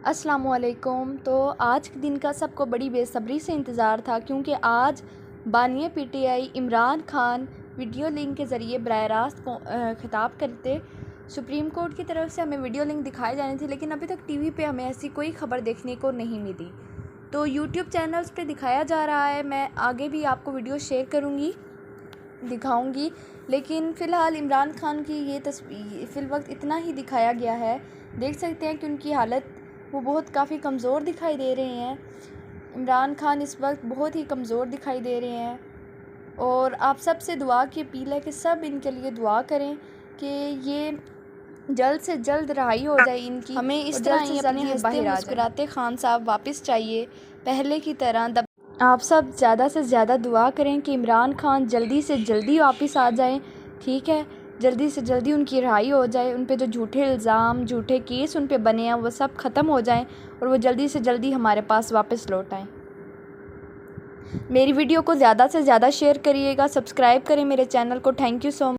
अस्सलामुअलैकुम। तो आज के दिन का सबको बड़ी बेसब्री से इंतज़ार था, क्योंकि आज बानिया PTI Imran Khan video link के ज़रिए बराह रास्त खिताब करते। सुप्रीम कोर्ट की तरफ से हमें वीडियो लिंक दिखाए जाने थे, लेकिन अभी तक टीवी पे हमें ऐसी कोई ख़बर देखने को नहीं मिली। तो यूट्यूब चैनल्स पे दिखाया जा रहा है। मैं आगे भी आपको वीडियो शेयर करूँगी, दिखाऊंगी, लेकिन फ़िलहाल इमरान खान की ये तस्वीर फ़िलवक्त इतना ही दिखाया गया है। देख सकते हैं कि उनकी हालत वो बहुत काफ़ी कमज़ोर दिखाई दे रहे हैं। इमरान खान इस वक्त बहुत ही कमज़ोर दिखाई दे रहे हैं और आप सब से दुआ की अपील है कि सब इनके लिए दुआ करें कि ये जल्द से जल्द रहाई हो जाए इनकी। हमें इस तरह ही अपने हंसते मुस्कुराते खान साहब वापस चाहिए, पहले की तरह। आप सब ज़्यादा से ज़्यादा दुआ करें कि इमरान खान जल्दी से जल्दी वापस आ जाएं, ठीक है। जल्दी से जल्दी उनकी रिहाई हो जाए, उन पे जो झूठे इल्ज़ाम, झूठे केस उन पे बने हैं वो सब ख़त्म हो जाएं और वो जल्दी से जल्दी हमारे पास वापस लौट आएँ। मेरी वीडियो को ज़्यादा से ज़्यादा शेयर करिएगा, सब्सक्राइब करें मेरे चैनल को। Thank you so much.